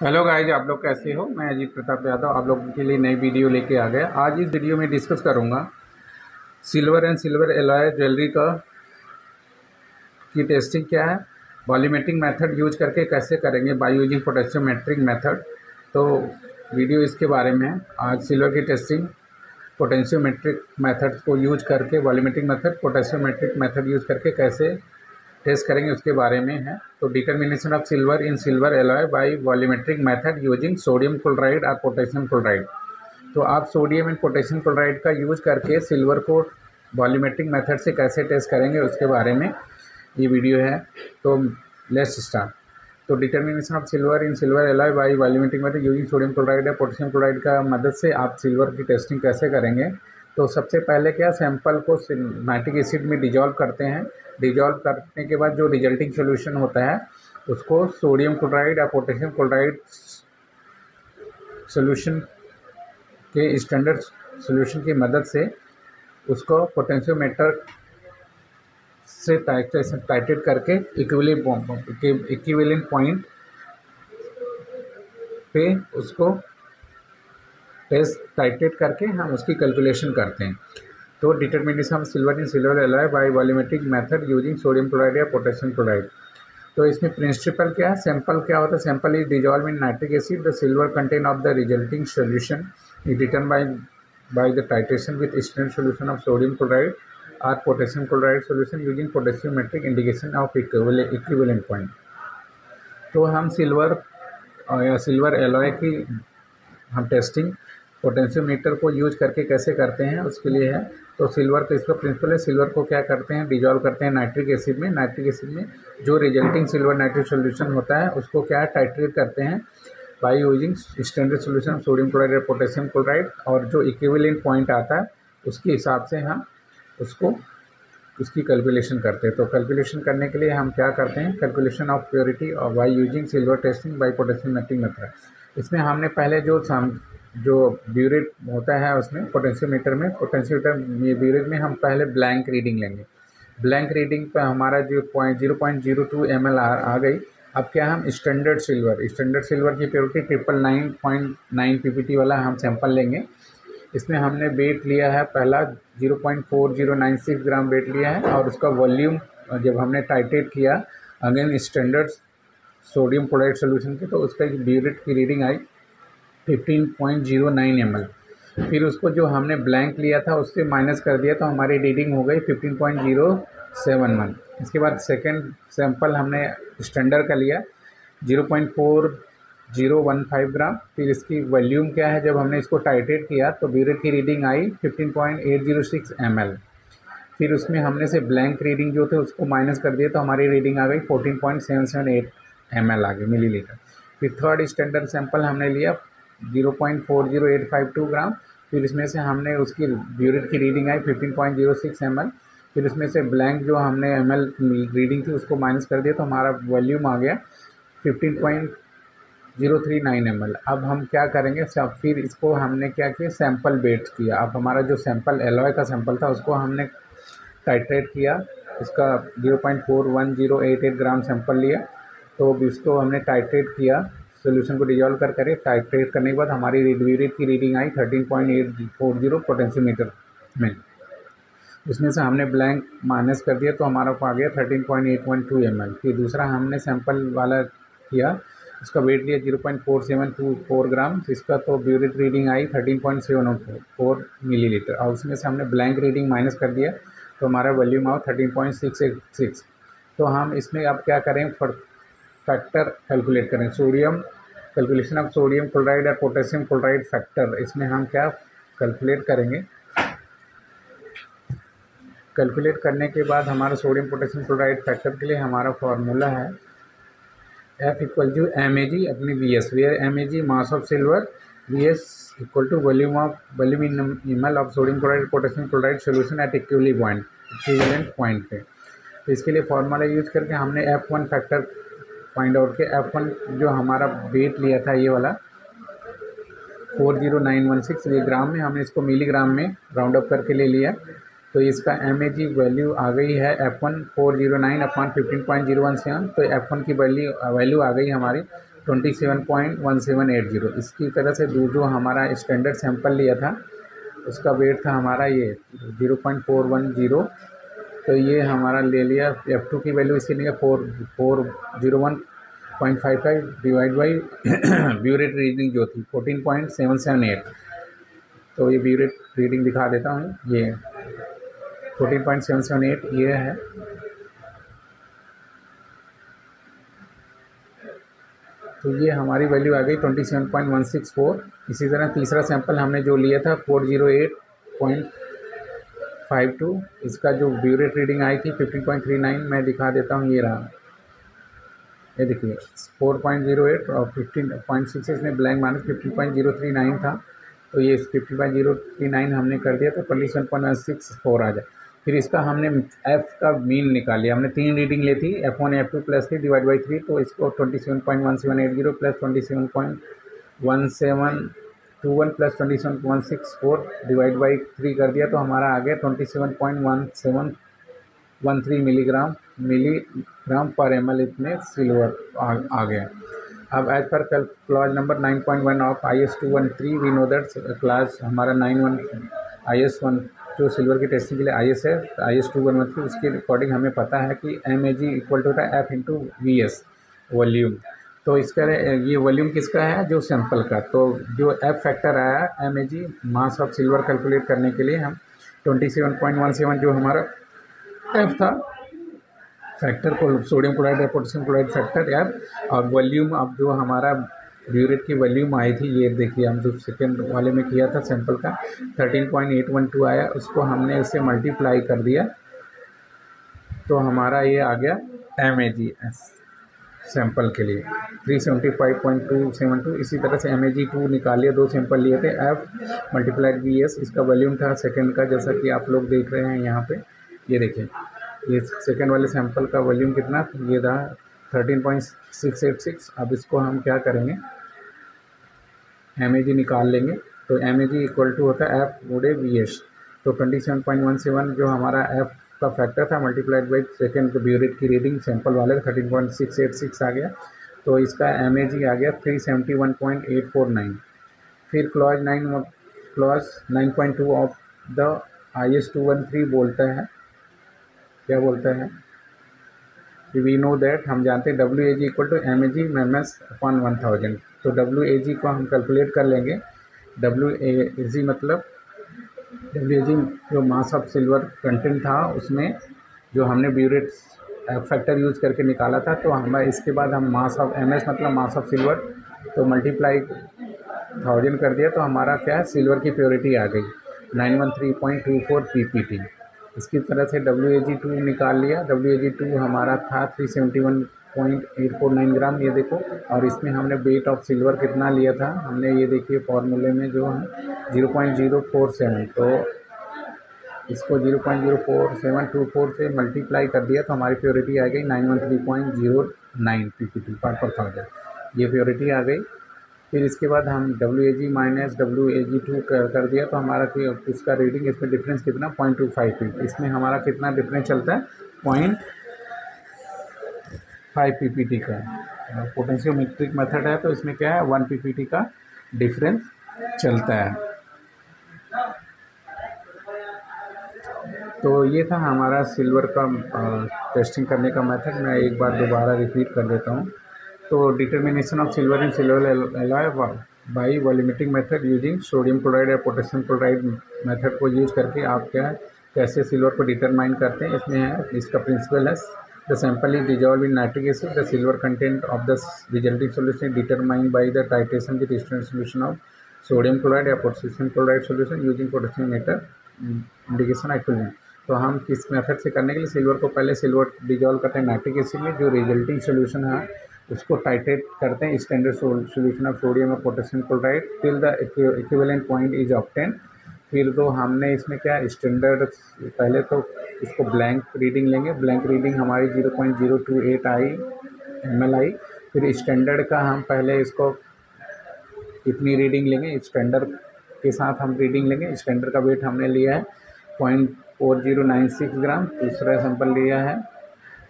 Hello guys, आप लोग कैसे हो। मैं अजीत प्रताप यादव आप लोगों के लिए नई वीडियो लेके आ गया। आज इस वीडियो में डिस्कस करूंगा silver and silver alloy jewellery का की टेस्टिंग क्या है, वॉल्यूमेट्रिक मेथड यूज करके कैसे करेंगे बाय यूजिंग पोटेशियोमेट्रिक मेथड। तो वीडियो इसके बारे में है। आज सिल्वर की टेस्टिंग पोटेशियोमेट्रिक मेथड को यूज करके, volumetric method potentiometric method use करके कैसे टेस्ट करेंगे उसके बारे में है। तो determination of silver in silver alloy by volumetric method using sodium chloride और पोटेशियम क्लोराइड। तो आप सोडियम एंड पोटेशियम क्लोराइड का यूज करके सिल्वर को वॉल्यूमेट्रिक मेथड से कैसे टेस्ट करेंगे उसके बारे में ये वीडियो है। तो लेट्स स्टार्ट। तो determination of silver in silver alloy by volumetric method using sodium chloride या पोटेशियम क्लोराइड का मदद से आप सिल्वर की टेस्टिंग कैसे करेंगे। तो सबसे पहले क्या, सैंपल को नाइट्रिक एसिड में डिजॉल्व करते हैं। डिजॉल्व करने के बाद जो रिजल्टिंग सोल्यूशन होता है उसको सोडियम क्लोराइड या पोटेशियम क्लोराइड सोल्यूशन के स्टैंडर्ड सोल्यूशन की मदद से उसको पोटेंशियोमीटर से टाइटेट करके इक्विवेलेंट पॉइंट पे उसको टेस्ट टाइटेट करके हम उसकी कैलकुलेशन करते हैं। तो determination of silver in silver alloy by volumetric method using sodium chloride या पोटेशियम क्लोराइड। तो इसमें प्रिंसिपल क्या है, सैंपल क्या होता है। Sample is dissolve in nitric acid, the silver content of the resulting solution is determined by the titration with standard solution of sodium chloride और potassium chloride solution using potentiometric indication of equivalent point. तो हम silver या silver alloy की हम testing potentiometer को use करके कैसे करते हैं उसके लिए है। तो सिल्वर का इसका प्रिंसिपल है, सिल्वर को क्या करते हैं, डिजॉल्व करते हैं नाइट्रिक एसिड में। नाइट्रिक एसिड में जो रिजल्टिंग सिल्वर नाइट्रिक सोल्यूशन होता है उसको क्या है, टाइट्रेट करते हैं by using standard solution sodium chloride या पोटेशियम क्लोराइड, और जो इक्विवेलेंट पॉइंट आता है उसके हिसाब से हम उसको उसकी कैलकुलेशन करते हैं। तो कैलकुलेशन करने के लिए हम क्या करते हैं, कैलकुलेशन ऑफ प्योरिटी और by using silver testing by potentiometric method. इसमें हमने पहले जो ब्यूरेट होता है उसमें पोटेंशियोमीटर में ब्यूरेट में हम पहले ब्लैंक रीडिंग लेंगे। ब्लैंक रीडिंग पर हमारा जो 0.02 ml आ गई। अब क्या, हम स्टैंडर्ड सिल्वर की प्योरिटी 999.9 ppt वाला हम सैंपल लेंगे। इसमें हमने वेट लिया है पहला 0.4096 ग्राम वेट लिया है, और उसका वॉल्यूम जब हमने टाइट्रेट किया again standard sodium chloride solution की, तो उसका ब्यूरेट की रीडिंग आई 15.09 ml। फिर उसको जो हमने ब्लैंक लिया था उससे माइनस कर दिया तो हमारी रीडिंग हो गई 15.071। इसके बाद सेकेंड सैंपल हमने स्टैंडर्ड का लिया 0.4015 ग्राम। फिर इसकी वॉल्यूम क्या है, जब हमने इसको टाइट्रेट किया तो ब्यूरेट की रीडिंग आई 15.806 ml। फिर उसमें हमने से ब्लैंक रीडिंग जो थे उसको माइनस कर दिया तो हमारी रीडिंग आ गई 14.778 ml आ गई मिलीलीटर। फिर थर्ड स्टैंडर्ड सैंपल हमने लिया 0.40852 ग्राम। फिर इसमें से हमने उसकी ब्यूरेट की रीडिंग आई 15.06 ml। फिर उसमें से ब्लैंक जो हमने ml रीडिंग थी उसको माइनस कर दिया तो हमारा वॉल्यूम आ गया 15.039 ml। अब हम क्या करेंगे, सब फिर इसको हमने क्या किया, सैंपल वेट किया। अब हमारा जो सैंपल एलॉय का सैंपल था उसको हमने टाइट्रेट किया, इसका 0.41088 ग्राम सैंपल लिया। तो इसको हमने टाइट्रेट किया, सोल्यूशन को डिजॉल्व कर टाइट्रेट करने के बाद हमारी ब्यूरेट की रीडिंग आई 13.840 पोटेंशियोमीटर में। उसमें से हमने ब्लैंक माइनस कर दिया तो हमारा आ गया 13.812 ml। फिर दूसरा हमने सैंपल वाला किया, उसका वेट लिया 0.4724 ग्राम। इसका तो ब्यूरेट रीडिंग आई 13.704 मिलीलीटर, और उसमें से हमने ब्लैंक रीडिंग माइनस कर दिया तो हमारा वॉल्यूम आओ 13.686। तो हम इसमें अब क्या करें, फैक्टर कैलकुलेट करें, sodium calculation of sodium chloride और पोटेशियम क्लोराइड फैक्टर। इसमें हम क्या कैलकुलेट करेंगे, कैलकुलेट करने के बाद हमारा सोडियम पोटेशियम क्लोराइड फैक्टर के लिए हमारा फार्मूला है F equal to MAG upon VS, where MAG mass of silver, VS equal to volume in ml of sodium chloride potassium chloride solution at equivalent point पे। तो इसके लिए formula use करके हमने F1 फैक्टर फाइंड आउट किया। F1 जो हमारा wait लिया था ये वाला 40916, ये ग्राम में, हमने इसको मिलीग्राम में राउंड अप करके ले लिया। तो इसका MAG वैल्यू आ गई है F1 409 अपॉन 15.017। तो F1 की वैल्यू आ गई हमारी 27.1780। इसकी तरह से जो हमारा स्टैंडर्ड सैंपल लिया था उसका वेट था हमारा ये 0.410। तो ये हमारा ले लिया F2 की वैल्यू इसी लिए 401.55 डिवाइड बाई ब्यूरेट रीडिंग जो थी 14.778। तो ये ब्यूरेट रीडिंग दिखा देता हूँ, ये 14.778 ये है। तो ये हमारी वैल्यू आ गई 27.164। इसी तरह तीसरा सैंपल हमने जो लिया था 408.52, इसका जो ब्यूरेट रीडिंग आई थी 15.39। मैं दिखा देता हूँ, ये रहा, ये देखिए 4.08 और 15.66 में ब्लैंक माइनस 15.039 था। तो ये 15.039 हमने कर दिया तो 27.164 आ जाए। फिर इसका हमने एफ का मीन निकाल लिया। हमने 3 रीडिंग ली थी, F1 F2 plus 3 divide by 3। तो इसको 27.1780 प्लस 27.1721 प्लस 27.164 डिवाइड बाई 3 कर दिया तो हमारा आ गया 27.1713 मिलीग्राम पर ml इतने सिल्वर आ गया। अब as per clause number 9.1 of IS 213 we know that class हमारा 91 IS 1 जो सिल्वर की टेस्टिंग के लिए IS है, IS 213 उसके अकॉर्डिंग हमें पता है कि MAG इक्वल टू होता है F इंटू VS वॉल्यूम। तो इसका ये वॉल्यूम किसका है, जो सैंपल का। तो जो F फैक्टर आया MAG mass of silver calculate करने के लिए हम 27.17 जो हमारा F था फैक्टर को सोडियम क्लोराइड या पोटेशियम क्लोराइड फैक्टर यार, और वॉल्यूम अब जो हमारा ब्यूरेट की वॉल्यूम आई थी, ये देखिए हम जो सेकेंड वाले में किया था सैंपल का 13.812 आया, उसको हमने इससे मल्टीप्लाई कर दिया तो हमारा ये आ गया MAG सैंपल के लिए 375.272। इसी तरह से MAG2 निकालिए, 2 सैंपल लिए थे, F मल्टीप्लाइड VS इसका वॉल्यूम था सेकेंड का, जैसा कि आप लोग देख रहे हैं यहाँ पे। ये देखिए ये सेकेंड वाले सैंपल का वॉल्यूम कितना, ये था 13.686। अब इसको हम क्या करेंगे, MAG निकाल लेंगे। तो MAG इक्वल टू होता है F गुणे VS। तो 27.17 जो हमारा F का फैक्टर था मल्टीप्लाइड बाई सेकेंड ब्यूरेट की रीडिंग सैंपल वाले 13.686 आ गया। तो इसका MAG आ गया 371.849। फिर क्लॉज 9.2 ऑफ द IS 213 बोलता है, क्या बोलता है, वी नो दैट हम जानते हैं WAG equal to MAG MS upon 1000। तो WAG को हम कैलकुलेट कर लेंगे। WAG मतलब WAG जो मास ऑफ सिल्वर कंटेंट था उसमें जो हमने ब्यूरेट फैक्टर यूज करके निकाला था। तो हमें इसके बाद हम मास ऑफ MS मतलब मास ऑफ सिल्वर तो मल्टीप्लाई 1000 कर दिया तो हमारा क्या है, सिल्वर की प्योरिटी आ गई 913.24 PPT। इसकी तरह से WAG2 निकाल लिया। WAG2 हमारा था 371.849 ग्राम, ये देखो। और इसमें हमने वेट ऑफ सिल्वर कितना लिया था, हमने ये देखिए फॉर्मूले में जो है 0.047। तो इसको 0.04724 से मल्टीप्लाई कर दिया तो हमारी प्योरिटी आ गई 913.09 PPT पर 1000, ये प्योरिटी आ गई। फिर इसके बाद हम WAG माइनस WAG2 कर दिया तो हमारा इसका रीडिंग, इसमें डिफरेंस कितना 0.25 इसमें हमारा कितना डिफरेंस चलता है 0.5 PPT का। पोटेंशियोमेट्रिक मेथड है तो इसमें क्या है 1 PPT का डिफरेंस चलता है। तो ये था हमारा सिल्वर का टेस्टिंग करने का मेथड। मैं एक बार दोबारा रिपीट कर देता हूँ। तो determination of silver in silver alloy by volumetric method using sodium chloride या पोटेशियम क्लोराइड मेथड को यूज करके आप कैसे सिल्वर को डिटरमाइन करते हैं, इसमें है इसका प्रिंसिपल है the sample is dissolve in nitric acid, the silver content of the resulting solution determined by the titration with standard solution of sodium chloride या potassium chloride solution using potentiometer indication equivalent. तो हम किस method से करने के लिए silver को पहले सिल्वर डिजॉल्व करते हैं नाइट्रिक एसिड में, जो रिजल्टिंग सोल्यूशन है उसको टाइट्रेट करते हैं स्टैंडर्ड सोल्यूशन ऑफ सोडियम और potassium chloride till the equivalent point is obtain. फिर तो हमने इसमें क्या स्टैंडर्ड, पहले तो इसको ब्लैंक रीडिंग लेंगे, ब्लैंक रीडिंग हमारी 0.028 आई ml आई। फिर स्टैंडर्ड का हम पहले इसको इतनी रीडिंग लेंगे, स्टैंडर्ड के साथ हम रीडिंग लेंगे। स्टैंडर्ड का वेट हमने लिया है 0.4096 ग्राम, दूसरा सैंपल लिया है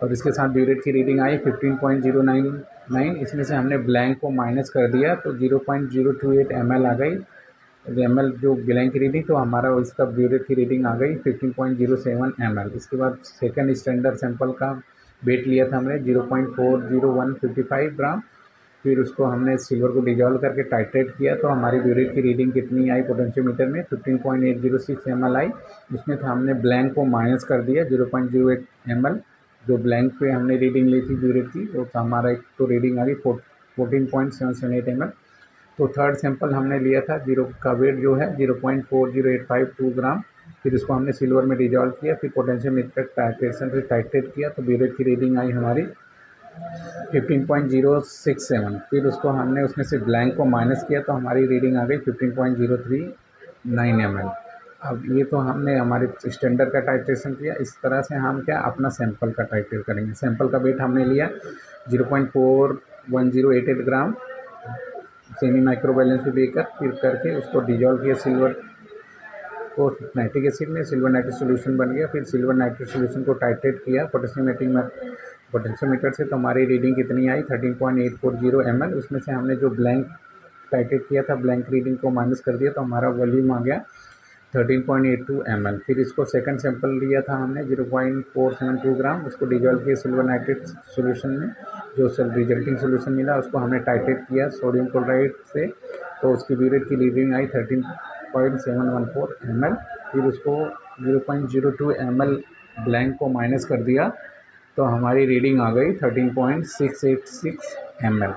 और इसके साथ ब्यूरेट की रीडिंग आई 15.09 9, इसमें से हमने ब्लैंक को माइनस कर दिया तो 0.028 ml आ गई ml जो ब्लैंक की रीडिंग, तो हमारा इसका ब्यूरेट की रीडिंग आ गई 15.07 ml। इसके बाद सेकंड स्टैंडर्ड सैंपल का वेट लिया था हमने 0.40155 ग्राम। फिर उसको हमने सिल्वर को डिजॉल्व करके टाइट्रेट किया तो हमारी ब्यूरेट की रीडिंग कितनी आई पोटेंशियोमीटर में 15.806 ml आई। उसमें था हमने ब्लैंक को माइनस कर दिया 0.08 ml, जो ब्लैंक पे हमने रीडिंग ली थी ब्यूरेट की, तो हमारा एक तो रीडिंग आ गई 14.778 ml। तो थर्ड सैंपल हमने लिया था जीरो का वेट जो है 0.40852 ग्राम। फिर इसको हमने सिल्वर में डिजॉल्व किया, फिर पोटेंशियोमीटर टाइट्रेशन से टाइट्रेट किया तो ब्यूरेट की रीडिंग आई हमारी 15.067। फिर उसको हमने उसमें से ब्लैंक को माइनस किया तो हमारी रीडिंग आ गई 15.039 ml। अब ये तो हमने हमारे स्टैंडर्ड का टाइट्रेशन किया। इस तरह से हम क्या अपना सैंपल का टाइट्रेट करेंगे। सैंपल का वेट हमने लिया 0.41088 ग्राम सेमी माइक्रो बैलेंस में देकर, फिर करके उसको डिजॉल्व किया सिल्वर को नाइट्रिक एसिड में, सिल्वर नाइट्रेट सोल्यूशन बन गया। फिर सिल्वर नाइट्रेट सोल्यूशन को टाइट्रेट किया पोटेंशियोमीटर से, तो हमारी रीडिंग कितनी आई 13.840 ml। उसमें से हमने जो ब्लैंक टाइट्रेट किया था ब्लैंक रीडिंग को माइनस कर दिया तो हमारा वॉल्यूम आ गया 13.82 ml। फिर इसको सेकंड सैंपल लिया था हमने 0.472 ग्राम, उसको डिजॉल्व किया सिल्वर नाइट्रेट सोल्यूशन में, जो रिजल्टिंग सोल्यूशन मिला उसको हमने टाइट्रेट किया सोडियम क्लोराइड से, तो उसकी ब्यूरेट की रीडिंग आई 13.714 ml। फिर उसको 0.02 ml ब्लैंक को माइनस कर दिया तो हमारी रीडिंग आ गई 13.686 ml।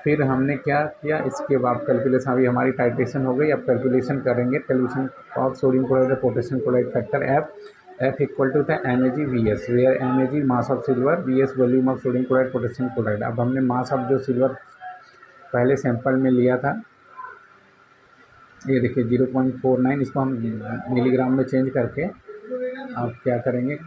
फिर हमने क्या किया, इसके बाद कैलकुलेशन, अभी हमारी टाइट्रेशन हो गई। अब कैलकुलेशन करेंगे, calculation of sodium chloride potassium chloride factor F equal to था MAG/VS, where MAG mass of silver, VS volume of sodium chloride potassium chloride. अब हमने मास ऑफ जो सिल्वर पहले सैंपल में लिया था, ये देखिए 0.49, इसको हम मिलीग्राम में चेंज करके अब क्या करेंगे,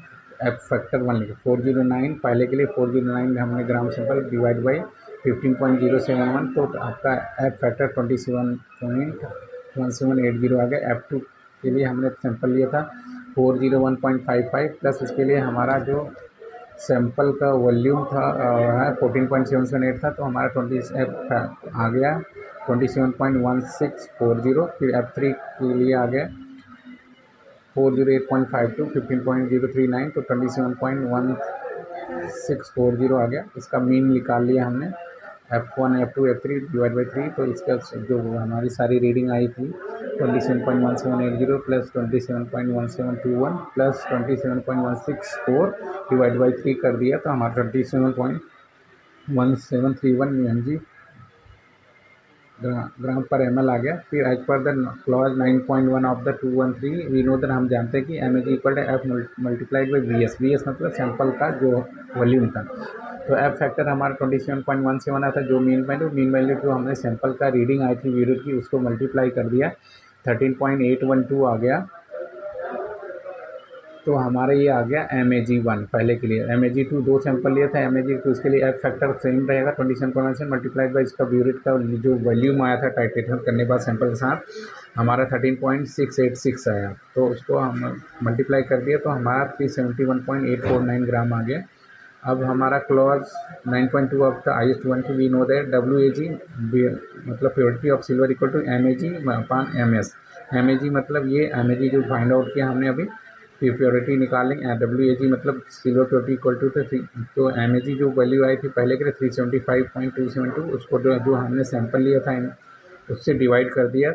एफ फैक्टर 1 लिखे 409 पहले के लिए 409 में हमने ग्राम सैंपल डिवाइड बाई 15.071, तो आपका एफ फैक्टर 27.1780 आ गया। F2 के लिए हमने सैंपल लिया था 401.55 प्लस इसके लिए हमारा जो सैंपल का वॉल्यूम था 14.778 था, तो हमारा 20 एफ आ गया 27.1640। फिर F3 के लिए आ गया 408.52 15.039, तो 27.1640 आ गया। इसका मीन निकाल लिया हमने F1 F2 F3 divide by 3, तो इसका जो हमारी सारी रीडिंग आई थी 27.1780 प्लस 27.1721 प्लस 27.164 डिवाइड बाई 3 कर दिया तो हमारा 27.1731 mg ग्राम पर ml आ गया। फिर as per the clause 9.1 of the 213 we know that, हम जानते हैं कि MAG equal to F multiplied by VS मतलब सैंपल का जो वॉल्यूम था। तो एफ फैक्टर हमारा 27.17 आता है, जो मीन वैल्यू जो हमने सैंपल का रीडिंग आई थी ब्यूरेट की उसको मल्टीप्लाई कर दिया 13.812 आ गया, तो हमारा ये आ गया MAG1 पहले के लिए। MAG2 दो सैंपल लिया था, MAG2 इसके लिए एफ फैक्टर सेम रहेगा 27.1 से मल्टीप्लाइड बाई इसका ब्यूरेट का जो वॉल्यूम आया था टाइट्रेशन करने के बाद सैंपल के साथ हमारा 13.686 आया, तो उसको हम मल्टीप्लाई कर दिया तो हमारा 371.849 ग्राम आ गया। अब हमारा क्लॉज 9.2 ऑफ द IS-1 की वी नो दैट WAG मतलब purity of silver equal to MAG/MS। MAG मतलब ये MAG जो फाइंड आउट किया हमने अभी, फिर प्योरिटी निकालेंगे WAG मतलब सिल्वर प्योरिटी इक्वल टू, तो MAG जो वैल्यू आई थी पहले के लिए 375.272, उसको जो हमने सैंपल लिया था उससे डिवाइड कर दिया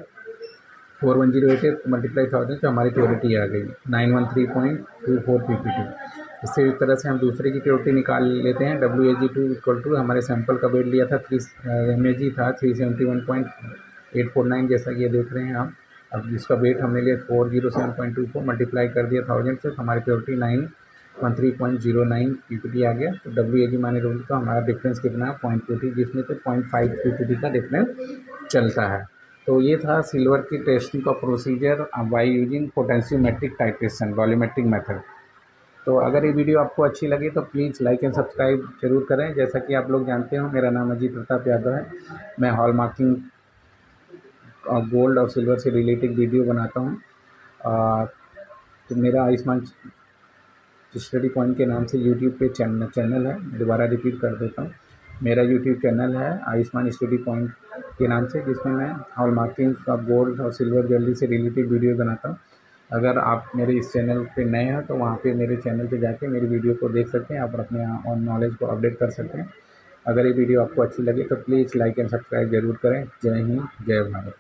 4108 मल्टीप्लाई 1000, तो हमारी प्योरिटी आ गई 913.24 ppt। इसी तरह से हम दूसरे की प्योरिटी निकाल लेते हैं। WAG2 इक्वल टू हमारे सैंपल का वेट लिया था MAG था 371.849 जैसा कि ये देख रहे हैं आप। अब जिसका वेट हमने लिया 407.24 मल्टीप्लाई कर दिया 1000 से, तो हमारी प्योरिटी 913.09 ppt आ गया। तो WAG माने रोगी तो हमारा डिफरेंस कितना है 0.2, जिसमें से 0.5 ppt का डिफरेंस चलता है। तो ये था सिल्वर की टेस्टिंग का procedure by using potentiometric titration volumetric method. तो अगर ये वीडियो आपको अच्छी लगी तो प्लीज़ लाइक एंड सब्सक्राइब जरूर करें। जैसा कि आप लोग जानते हो मेरा नाम अजीत प्रताप यादव है, मैं हॉल मार्किंग गोल्ड और सिल्वर से रिलेटेड वीडियो बनाता हूँ। तो मेरा आयुष्मान स्टडी पॉइंट के नाम से यूट्यूब पे चैनल है, दोबारा रिपीट कर देता हूँ। मेरा यूट्यूब चैनल है आयुष्मान स्टडी पॉइंट के नाम से, जिसमें मैं हॉल मार्किंग का गोल्ड और सिल्वर ज्वेलरी से रिलेटेड वीडियो बनाता हूँ। अगर आप मेरे इस चैनल पे नए हैं तो वहाँ पे मेरे चैनल पे जाके मेरी वीडियो को देख सकते हैं, आप अपने ऑन नॉलेज को अपडेट कर सकते हैं। अगर ये वीडियो आपको अच्छी लगे तो प्लीज़ लाइक एंड सब्सक्राइब ज़रूर करें। जय हिंद, जय भारत।